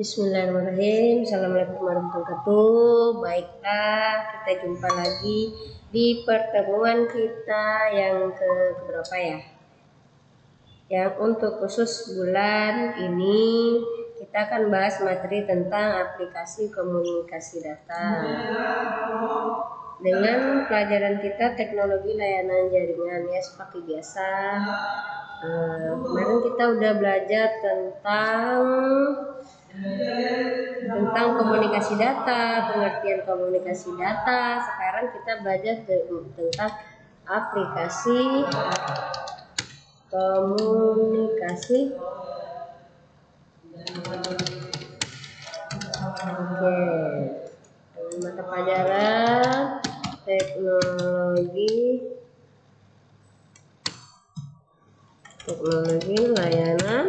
Bismillahirrahmanirrahim. Assalamualaikum warahmatullahi wabarakatuh. Baiklah, kita jumpa lagi di pertemuan kita yang berapa ya? Yang untuk khusus bulan ini kita akan bahas materi tentang aplikasi komunikasi data. Dengan pelajaran kita teknologi layanan jaringan ya seperti biasa. Kemarin kita udah belajar tentang komunikasi data, pengertian komunikasi data. Sekarang kita belajar tentang aplikasi komunikasi. Oke. Mata pelajaran teknologi layanan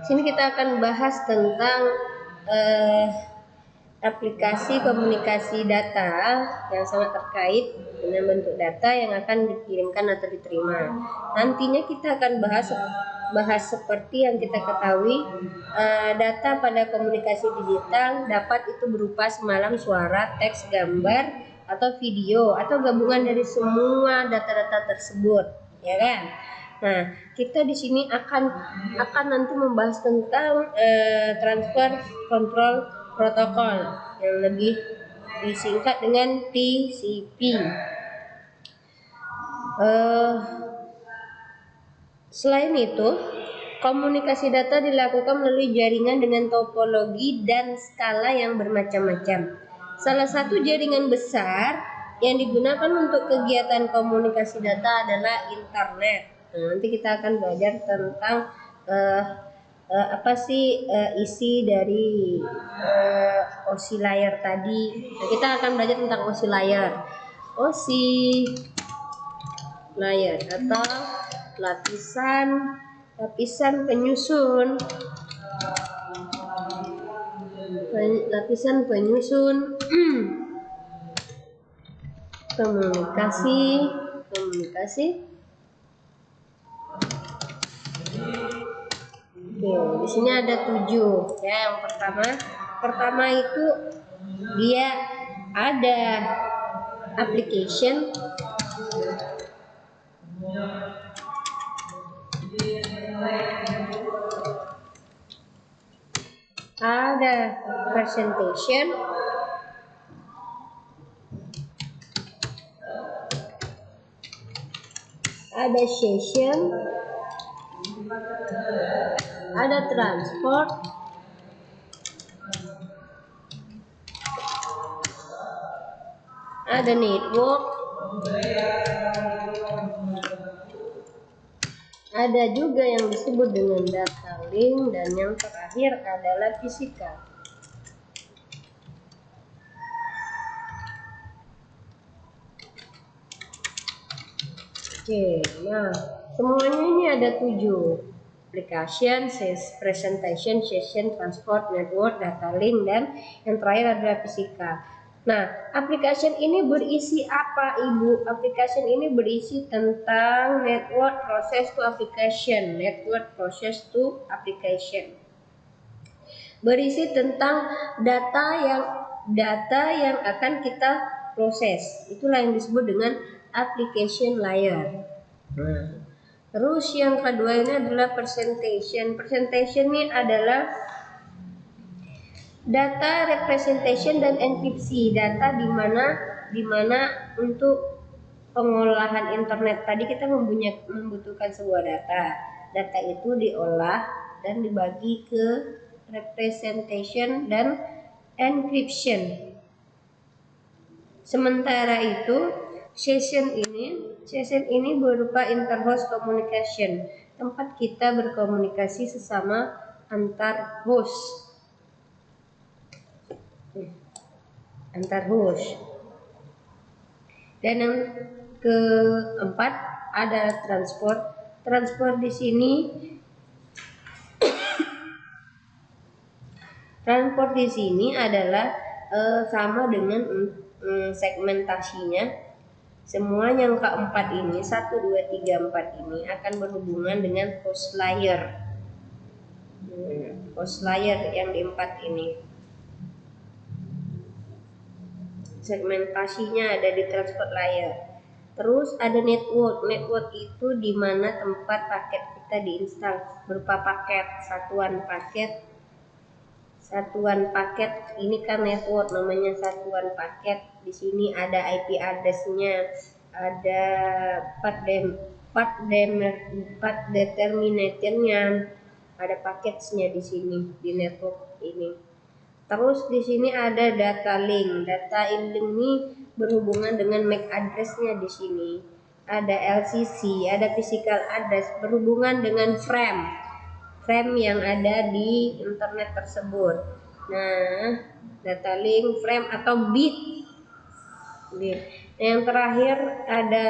sini kita akan bahas tentang aplikasi komunikasi data yang sangat terkait dengan bentuk data yang akan dikirimkan atau diterima. Nantinya kita akan bahas seperti yang kita ketahui, data pada komunikasi digital dapat itu berupa semalam suara, teks, gambar, atau video, atau gabungan dari semua data-data tersebut, ya kan? Nah, kita di sini akan nanti membahas tentang transfer control protokol yang lebih disingkat dengan TCP. Selain itu, komunikasi data dilakukan melalui jaringan dengan topologi dan skala yang bermacam-macam. Salah satu jaringan besar yang digunakan untuk kegiatan komunikasi data adalah internet. Nanti kita akan belajar tentang apa sih isi dari OSI layer tadi. Nah, kita akan belajar tentang OSI layer. OSI layer atau lapisan penyusun komunikasi. Oke, di sini ada 7 ya. Yang pertama itu dia ada application, ada presentation, ada session, ada transport, ada network, ada juga yang disebut dengan data link, dan yang terakhir adalah physical. Oke, nah semuanya ini ada 7: application, presentation, session, transport, network, data link, dan yang terakhir adalah physical. Nah, application ini berisi apa, Ibu? Application ini berisi tentang network process to application. Berisi tentang data yang akan kita proses. Itulah yang disebut dengan application layer. Terus yang kedua ini adalah presentation. Presentation ini adalah data representation dan enkripsi. Data di mana untuk pengolahan internet tadi kita membutuhkan sebuah data. Data itu diolah dan dibagi ke representation dan encryption. Sementara itu, session ini berupa interhost communication, tempat kita berkomunikasi sesama antar host. Dan yang keempat ada transport. Transport di sini adalah sama dengan segmentasinya. Semua yang keempat ini, 1, 2, 3, 4 ini akan berhubungan dengan host layer. Host layer yang di 4 ini. Segmentasinya ada di transport layer. Terus ada network. Network itu di mana tempat paket kita diinstal berupa paket, satuan paket ini kan network, namanya satuan paket. Di sini ada IP address-nya, ada path determinator-nya, ada paketnya di sini di network ini. Terus di sini ada data link. Data link ini berhubungan dengan MAC address-nya di sini. Ada LCC, ada physical address berhubungan dengan frame yang ada di internet tersebut. Nah, data link, frame atau bit. Yang terakhir ada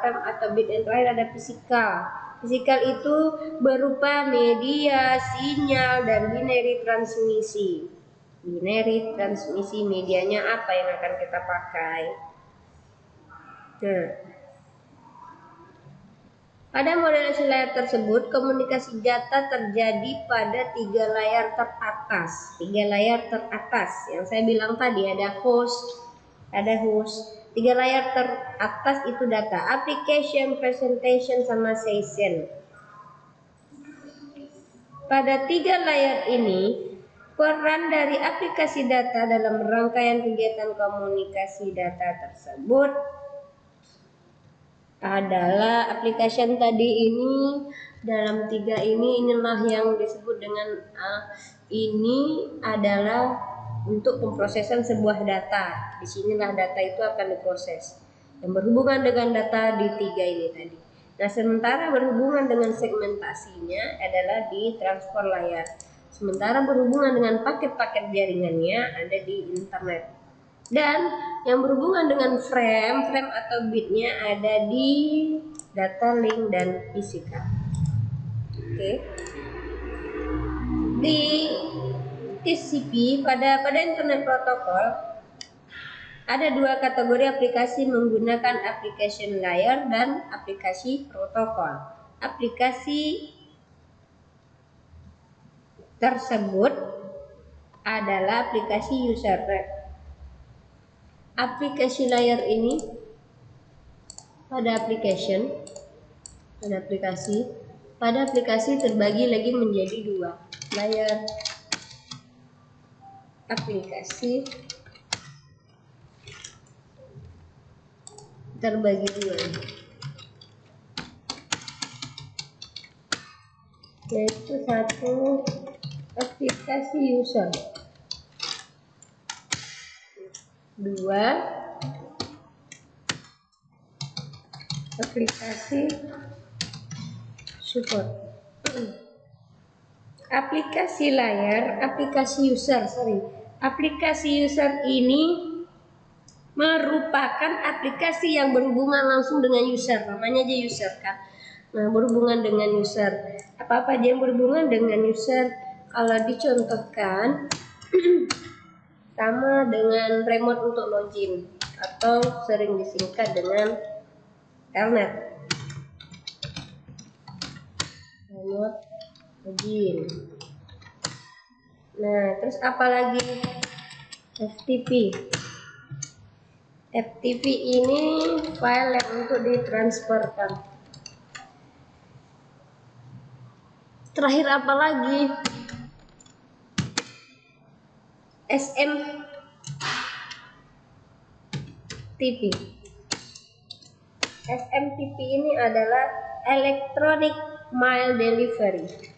frame atau bit, yang terakhir ada physical. Physical itu berupa media, sinyal, dan binary transmisi. Binary transmisi medianya apa yang akan kita pakai. Nah, pada model layar tersebut, komunikasi data terjadi pada 3 layar teratas. 3 layar teratas yang saya bilang tadi, ada host. 3 layar teratas itu data, application, presentation, sama session. Pada 3 layar ini, peran dari aplikasi data dalam rangkaian kegiatan komunikasi data tersebut adalah application tadi ini. Dalam 3 inilah yang disebut dengan ini adalah untuk pemrosesan sebuah data. Disinilah data itu akan diproses yang berhubungan dengan data di 3 ini tadi. Nah, sementara berhubungan dengan segmentasinya adalah di transport layer. Sementara berhubungan dengan paket-paket jaringannya ada di internet. Dan yang berhubungan dengan frame atau bitnya ada di data link dan physical. Oke. Di TCP pada internet protokol ada 2 kategori aplikasi menggunakan application layer dan aplikasi protokol. Aplikasi tersebut adalah aplikasi user. Aplikasi layer ini pada aplikasi terbagi lagi menjadi 2 layer. Aplikasi terbagi 2, yaitu 1 aplikasi user, 2 aplikasi support. Aplikasi layar, aplikasi user ini merupakan aplikasi yang berhubungan langsung dengan user, namanya aja user kan. Nah, berhubungan dengan user. Apa-apa aja yang berhubungan dengan user, kalau dicontohkan sama dengan remote untuk login atau sering disingkat dengan telnet. Remote login. Nah, terus apa lagi? FTP. FTP ini file yang untuk ditransferkan. Terakhir apa lagi? SMTP. SMTP ini adalah Electronic Mail Delivery.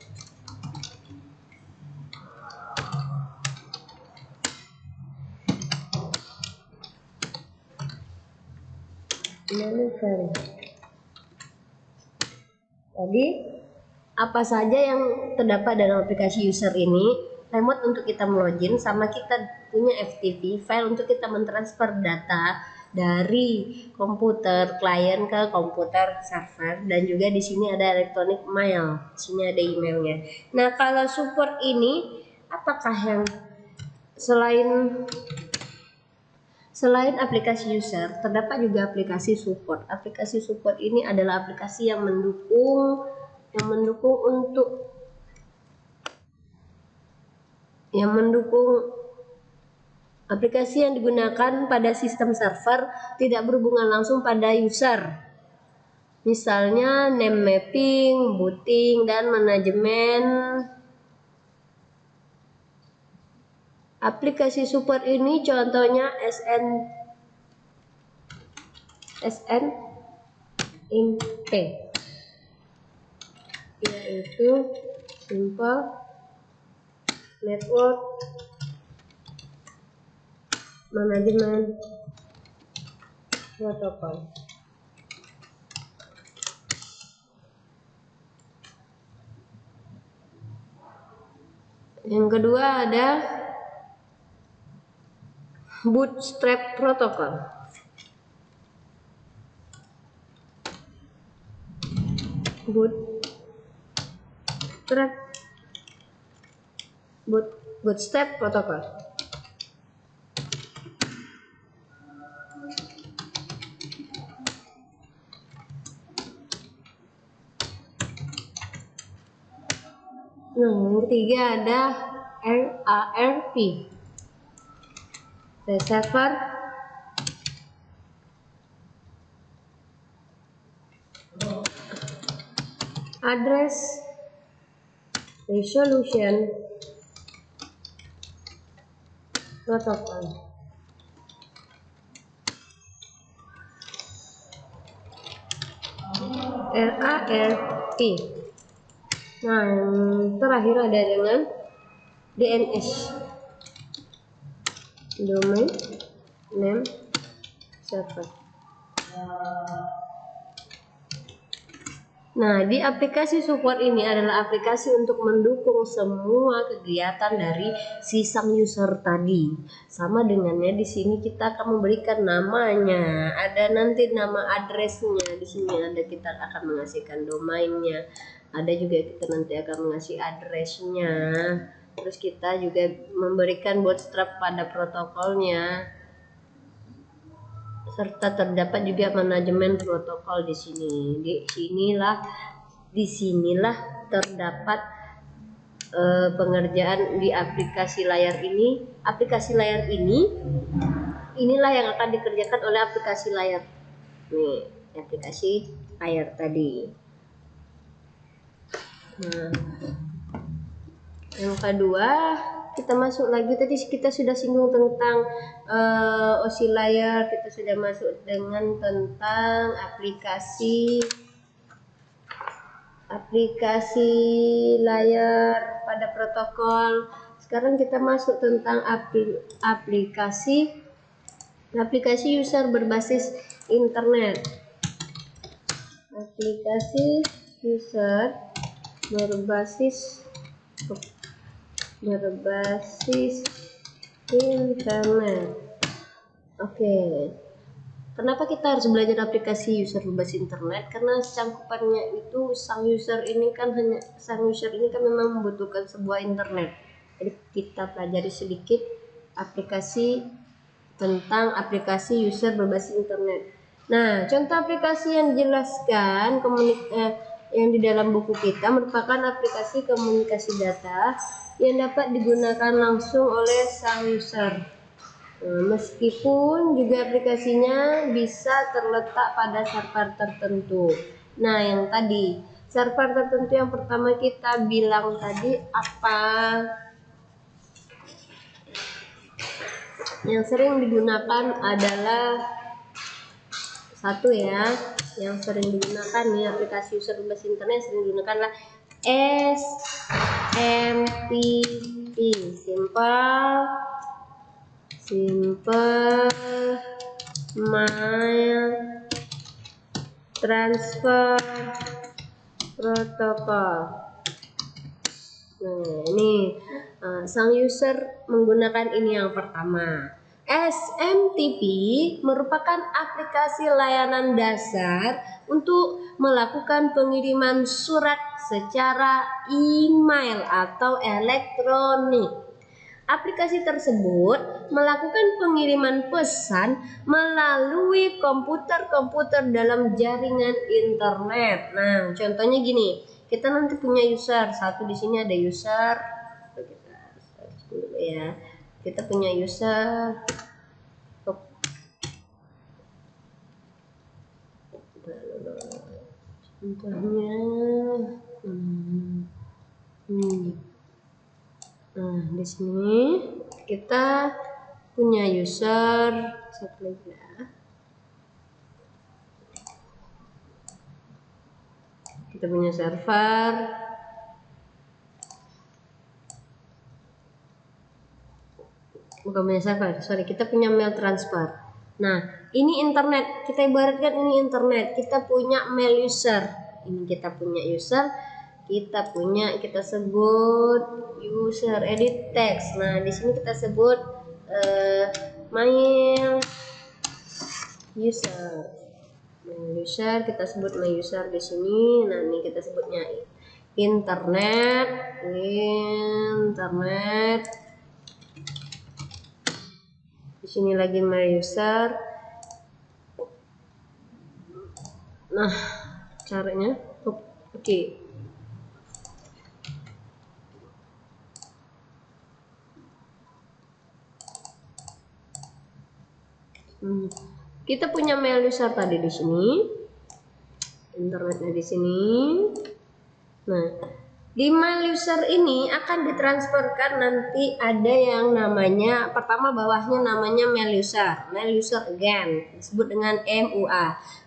Jadi apa saja yang terdapat dalam aplikasi user ini? Remote untuk kita melogin, sama kita punya FTP, file untuk kita mentransfer data dari komputer klien ke komputer server, dan juga di sini ada electronic mail, di sini ada emailnya. Nah, kalau support ini apakah yang selain Selain aplikasi user, terdapat juga aplikasi support. Aplikasi support ini adalah aplikasi yang mendukung aplikasi yang digunakan pada sistem server, tidak berhubungan langsung pada user. Misalnya name mapping, booting, dan manajemen. Aplikasi support ini contohnya SNMP, yaitu Simple Network Management Protocol. Yang kedua ada Bootstrap Protocol. Bootstrap Protocol. Yang ketiga ada RARP, Reservoir Address Resolution Protocol. RARP. Nah, yang terakhir ada dengan DNS, Domain Name Server. Nah, di aplikasi support ini adalah aplikasi untuk mendukung semua kegiatan dari si sang user tadi. Sama dengannya di sini kita akan memberikan namanya, ada nanti nama addressnya. Di sini ada kita akan mengasihkan domainnya, ada juga kita nanti akan mengasih addressnya. Terus kita juga memberikan bootstrap pada protokolnya, serta terdapat juga manajemen protokol di sini. Di sinilah terdapat pengerjaan di aplikasi layar ini. Aplikasi layar inilah yang akan dikerjakan oleh aplikasi layar. Nih, aplikasi layar tadi. Nah, yang kedua kita masuk lagi, tadi kita sudah singgung tentang OSI layar, kita sudah masuk dengan tentang aplikasi layar pada protokol. Sekarang kita masuk tentang aplikasi user berbasis internet. Aplikasi user berbasis internet. Oke. Kenapa kita harus belajar aplikasi user berbasis internet? Karena cangkupannya itu sang user ini kan memang membutuhkan sebuah internet. Jadi kita pelajari sedikit tentang aplikasi user berbasis internet. Nah, contoh aplikasi yang dijelaskan yang di dalam buku kita merupakan aplikasi komunikasi data yang dapat digunakan langsung oleh sang user. Meskipun juga aplikasinya bisa terletak pada server tertentu. Nah, yang tadi server tertentu yang pertama kita bilang tadi apa? Yang sering digunakan adalah satu ya, yang sering digunakan nih aplikasi user berbasis internet sering digunakan adalah SMTP, Simple Mail Transfer Protocol. Nah, ini sang user menggunakan ini yang pertama. SMTP merupakan aplikasi layanan dasar untuk melakukan pengiriman surat secara email atau elektronik. Aplikasi tersebut melakukan pengiriman pesan melalui komputer-komputer dalam jaringan internet. Nah, contohnya gini, kita nanti punya user satu di sini, ada user. Kita search dulu ya. Kita punya user. Contohnya, nah di sini kita punya user satu lagi ya. Kita punya server, bukan punya server, sorry, kita punya mail transfer. Nah, ini internet, kita ibaratkan ini internet, kita punya mail user. Ini kita punya user, kita sebut user edit text. Nah, di sini kita sebut mail user. Kita sebut my user di sini. Nah, ini kita sebutnya internet. Di sini lagi my user. Nah, caranya oke. Kita punya mail user tadi di sini, internetnya di sini. Nah, di mail user ini akan ditransferkan, nanti ada yang namanya, pertama bawahnya namanya mail user again, disebut dengan MUA.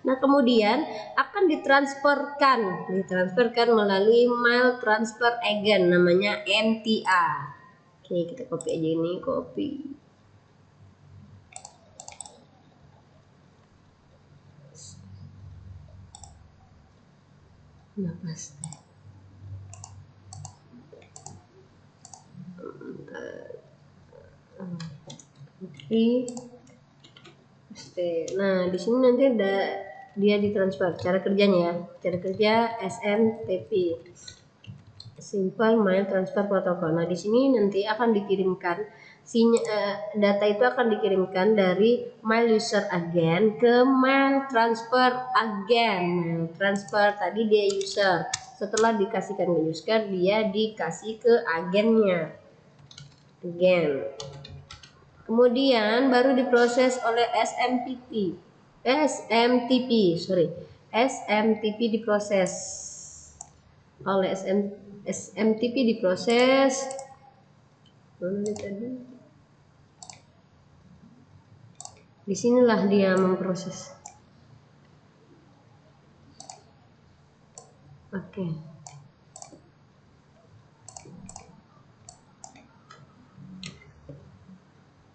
Nah, kemudian akan ditransferkan melalui mail transfer agent, namanya MTA. Oke, kita copy aja ini, copy. Nah, pasti. Nah, di sini nanti ada dia ditransfer. Cara kerjanya ya, cara kerja SMTP, Simple Mail Transfer Protocol. Nah, di sini nanti akan dikirimkan data itu akan dikirimkan dari mail user agent ke mail transfer agent. Mail transfer tadi dia user, setelah dikasihkan ke user, dia dikasih ke agennya. Kemudian baru diproses oleh SMTP diproses oleh SMTP diproses. Disinilah dia memproses. Oke.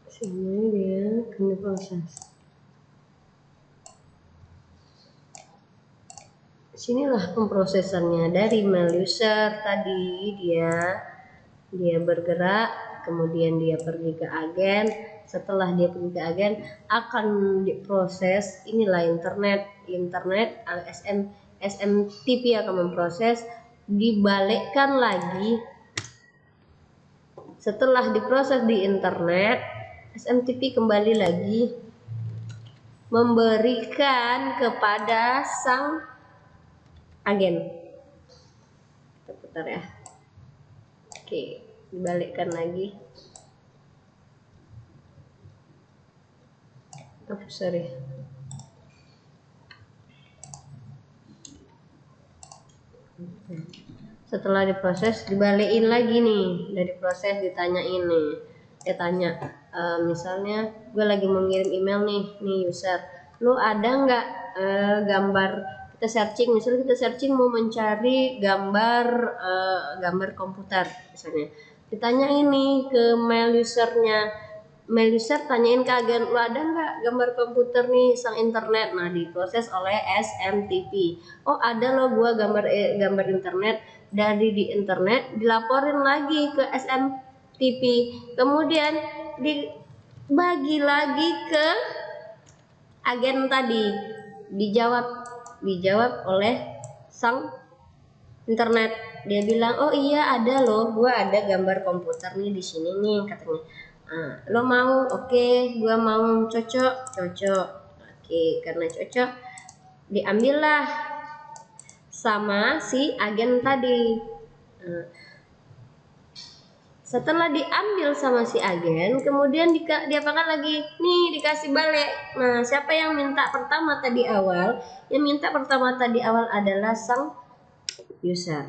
Sini dia akan diproses. Sinilah pemprosesannya dari mail user tadi, dia bergerak, kemudian dia pergi ke agen. Setelah dia pergi ke agen, akan diproses. Inilah internet SMTP akan memproses, dibalikkan lagi. Setelah diproses di internet, SMTP kembali lagi memberikan kepada sang agen. Kita putar ya. Oke, dibalikkan lagi. Sorry. Setelah diproses, dibalikin lagi nih. Dari proses ditanyain nih. Dia tanya, misalnya gue lagi mengirim email nih user, lu ada nggak gambar, kita searching, misalnya kita searching mau mencari gambar komputer misalnya, ditanya ini ke mail usernya, mail user tanyain ke agen, lu ada nggak gambar komputer nih sang internet. Nah, diproses oleh SMTP. Oh, ada loh gua gambar internet. Dari di internet dilaporin lagi ke SMTP, kemudian dibagi lagi ke agen tadi, dijawab oleh sang internet. Dia bilang, oh iya ada loh, gua ada gambar komputer nih di sini nih, katanya. Nah, lo mau, oke, gua mau, cocok, oke, karena cocok diambillah sama si agen tadi. Nah, setelah diambil sama si agen, kemudian diapakan lagi? Nih, dikasih balik. Nah, siapa yang minta pertama tadi awal? Yang minta pertama tadi awal adalah sang user.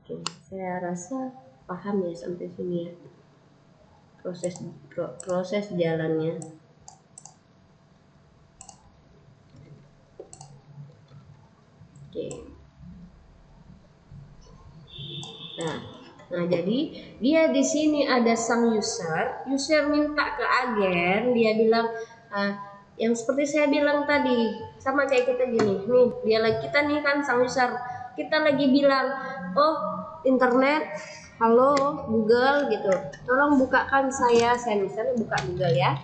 Oke, saya rasa paham ya sampai sini ya. Proses jalannya. Oke. Nah, jadi dia di sini ada sang user minta ke agen, dia bilang yang seperti saya bilang tadi, sama kayak kita gini, nih kita nih kan sang user, kita lagi bilang, oh internet, halo Google gitu, tolong bukakan saya misalnya buka Google ya.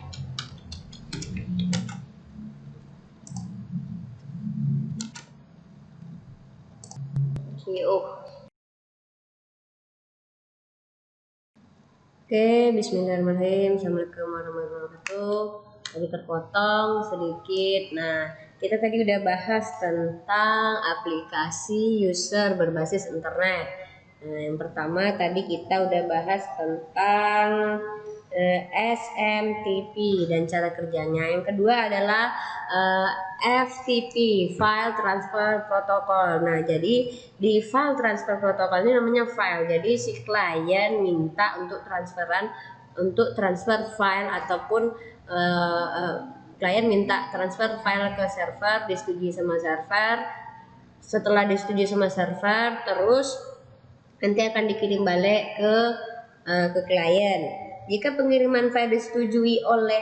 Oke, bismillahirrahmanirrahim. Assalamualaikum warahmatullahi wabarakatuh. Tadi terpotong sedikit. Nah, kita tadi udah bahas tentang aplikasi user berbasis internet. Nah, yang pertama tadi kita udah bahas tentang SMTP dan cara kerjanya. Yang kedua adalah FTP, File Transfer Protocol. Nah, jadi di File Transfer Protocol ini namanya file. Jadi si klien minta untuk transfer file ataupun klien minta transfer file ke server, disetujui sama server. Setelah disetujui sama server, terus nanti akan dikirim balik ke klien. Jika pengiriman file disetujui oleh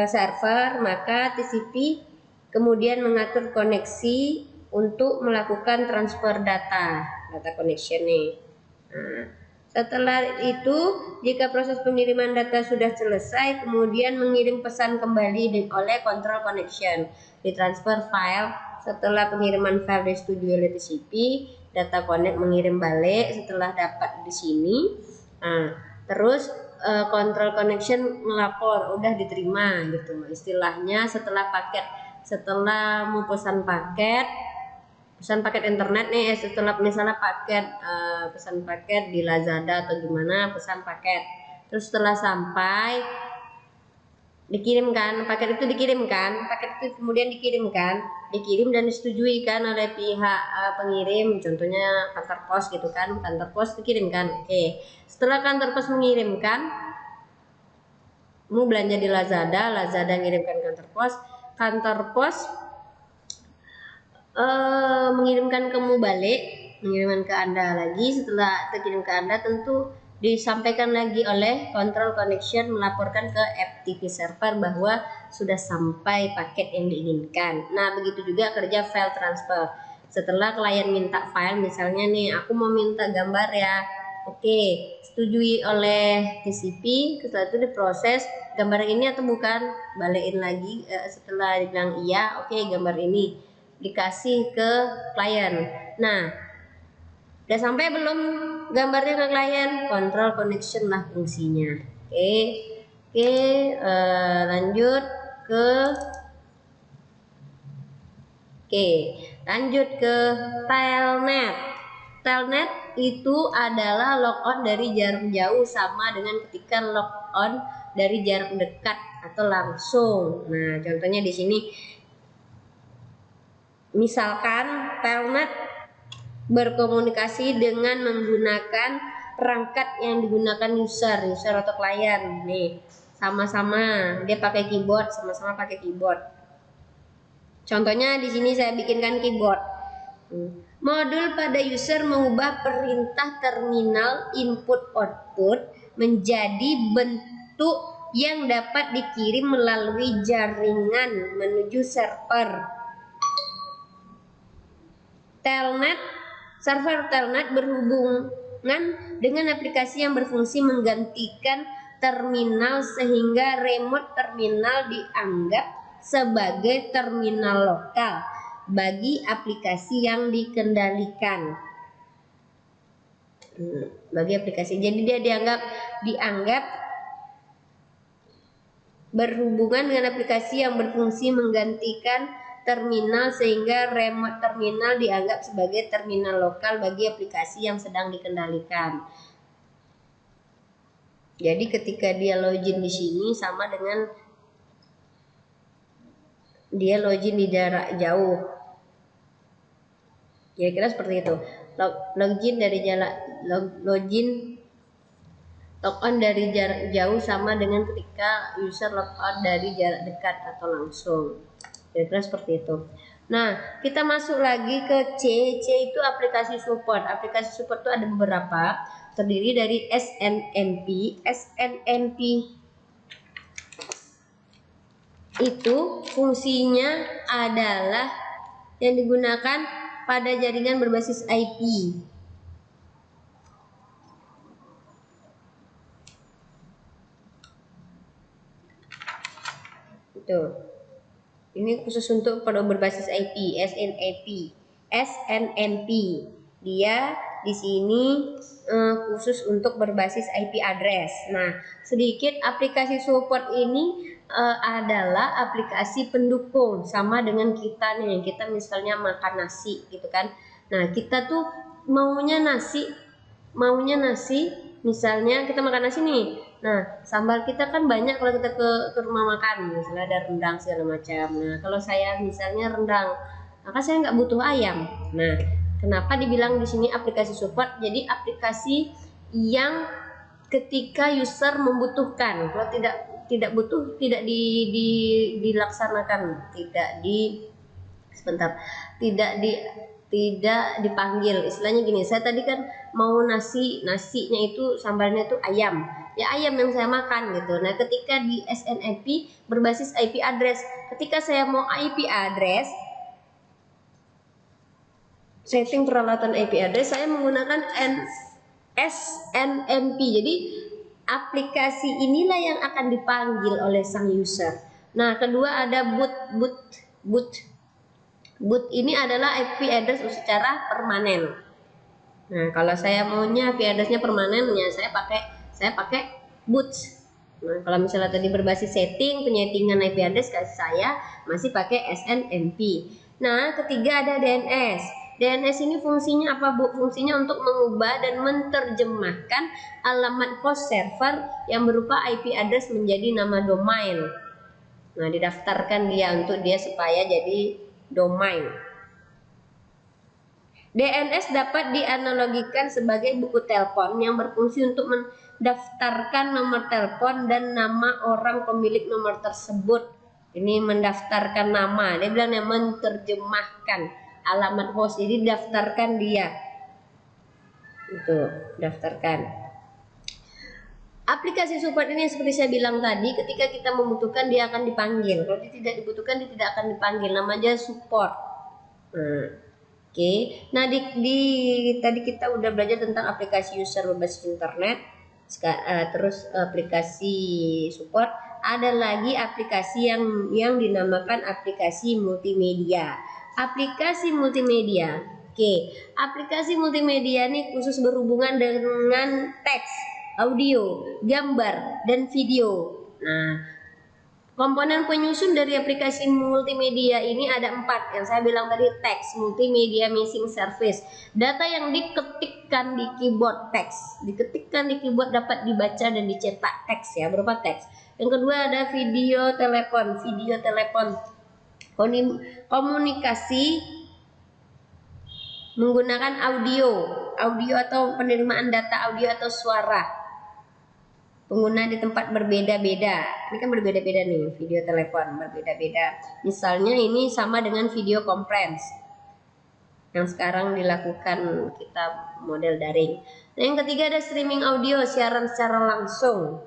server, maka TCP kemudian mengatur koneksi untuk melakukan transfer data connection nih. Nah, setelah itu, jika proses pengiriman data sudah selesai, kemudian mengirim pesan kembali oleh control connection, ditransfer file. Setelah pengiriman file disetujui oleh TCP, data connect mengirim balik setelah dapat di sini. Nah, terus control connection melapor udah diterima gitu istilahnya. Setelah mau pesan paket internet nih, setelah misalnya pesan paket di Lazada atau gimana, pesan paket, terus setelah sampai dikirimkan paket itu kemudian dikirim dan disetujui kan oleh pihak pengirim, contohnya kantor pos gitu kan, kantor pos dikirimkan. Oke, setelah kantor pos mengirimkan, mau belanja di Lazada ngirimkan kantor pos mengirimkan mengirimkan ke Anda lagi. Setelah terkirim ke Anda, tentu disampaikan lagi oleh control connection melaporkan ke FTP server bahwa sudah sampai paket yang diinginkan. Nah, begitu juga kerja file transfer. Setelah klien minta file, misalnya nih, aku mau minta gambar ya. Oke, setujui oleh TCP, setelah itu diproses gambar ini atau bukan, balikin lagi setelah dibilang iya, oke gambar ini dikasih ke klien. Nah, udah sampai belum gambarnya ke klien? Control connection lah fungsinya. Oke, lanjut ke telnet. Telnet itu adalah logon dari jarak jauh, sama dengan ketika logon dari jarak dekat atau langsung. Nah, contohnya di sini misalkan telnet berkomunikasi dengan menggunakan perangkat yang digunakan user atau klien nih, sama-sama dia pakai keyboard, sama-sama pakai keyboard. Contohnya di sini saya bikinkan keyboard. Modul pada user mengubah perintah terminal input output menjadi bentuk yang dapat dikirim melalui jaringan menuju server. Server telnet berhubungan dengan aplikasi yang berfungsi menggantikan terminal, sehingga remote terminal dianggap sebagai terminal lokal bagi aplikasi yang dikendalikan. Jadi dia dianggap berhubungan dengan aplikasi yang berfungsi menggantikan terminal sehingga remote terminal dianggap sebagai terminal lokal bagi aplikasi yang sedang dikendalikan. Jadi ketika dia login di sini sama dengan dia login di jarak jauh. Kira-kira seperti itu. Login dari jarak logon dari jarak jauh sama dengan ketika user logout dari jarak dekat atau langsung. Kira-kira seperti itu. Nah, kita masuk lagi ke C. C itu aplikasi support. Aplikasi support itu ada beberapa, terdiri dari SNMP. SNMP itu fungsinya adalah yang digunakan pada jaringan berbasis IP. Itu. Ini khusus untuk pada berbasis IP, SNMP. SNMP. Dia di sini khusus untuk berbasis IP address. Nah, sedikit aplikasi support ini adalah aplikasi pendukung, sama dengan kita nih. Kita misalnya makan nasi gitu kan. Nah, kita tuh maunya nasi, misalnya kita makan nasi nih. Nah, sambal kita kan banyak kalau kita ke rumah makan, misalnya ada rendang segala macam. Nah, kalau saya misalnya rendang, maka saya nggak butuh ayam. Nah, kenapa dibilang di sini aplikasi support? Jadi aplikasi yang ketika user membutuhkan, kalau tidak butuh, dilaksanakan, tidak dipanggil. Istilahnya gini, saya tadi kan mau nasinya itu sambalnya itu ayam, ya ayam yang saya makan gitu. Nah, ketika di SNMP berbasis IP address, ketika saya mau IP address, setting peralatan IP address, saya menggunakan SNMP. Jadi aplikasi inilah yang akan dipanggil oleh sang user. Nah, kedua ada boot ini adalah IP address secara permanen. Nah, kalau saya maunya IP addressnya permanen, ya saya pakai boot. Nah, kalau misalnya tadi berbasis penyetingan IP address, saya masih pakai SNMP. Nah, ketiga ada DNS. DNS ini fungsinya apa, Bu? Fungsinya untuk mengubah dan menerjemahkan alamat host server yang berupa IP address menjadi nama domain. Nah, didaftarkan dia supaya jadi domain. DNS dapat dianalogikan sebagai buku telepon yang berfungsi untuk mendaftarkan nomor telepon dan nama orang pemilik nomor tersebut. Ini mendaftarkan nama, dia bilang yang menerjemahkan alamat host, jadi daftarkan dia. Itu, daftarkan. Aplikasi support ini seperti saya bilang tadi, ketika kita membutuhkan dia akan dipanggil. Kalau dia tidak dibutuhkan, dia tidak akan dipanggil. Namanya support. Oke. Nah, tadi kita udah belajar tentang aplikasi user berbasis internet. Terus aplikasi support. Ada lagi aplikasi yang dinamakan aplikasi multimedia. Aplikasi multimedia. Oke. Aplikasi multimedia ini khusus berhubungan dengan teks, audio, gambar, dan video. Nah, komponen penyusun dari aplikasi multimedia ini ada 4. Yang saya bilang tadi, teks, multimedia messaging service. Data yang diketikkan di keyboard teks, dapat dibaca dan dicetak teks, ya, berupa teks. Yang kedua ada video telepon. Komunikasi menggunakan audio atau penerimaan data audio atau suara pengguna di tempat berbeda-beda. Ini kan berbeda-beda nih, video telepon berbeda-beda. Misalnya ini sama dengan video conference yang sekarang dilakukan kita model daring. Nah, yang ketiga ada streaming audio, siaran secara langsung.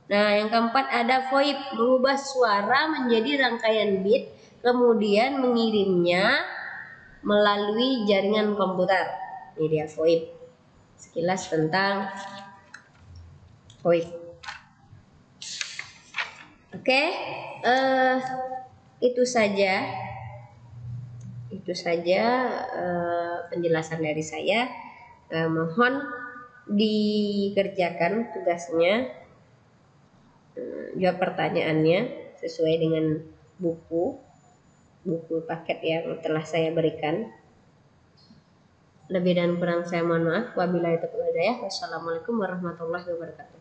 Nah, yang keempat ada VoIP, mengubah suara menjadi rangkaian bit, kemudian mengirimnya melalui jaringan komputer. Ini dia VoIP. Sekilas tentang VoIP. Oke, itu saja penjelasan dari saya. Mohon dikerjakan tugasnya jawab pertanyaannya sesuai dengan buku paket yang telah saya berikan. Lebih dan kurang saya mohon maaf. Wabillahi taufiq wal hidayah. Wassalamualaikum warahmatullahi wabarakatuh.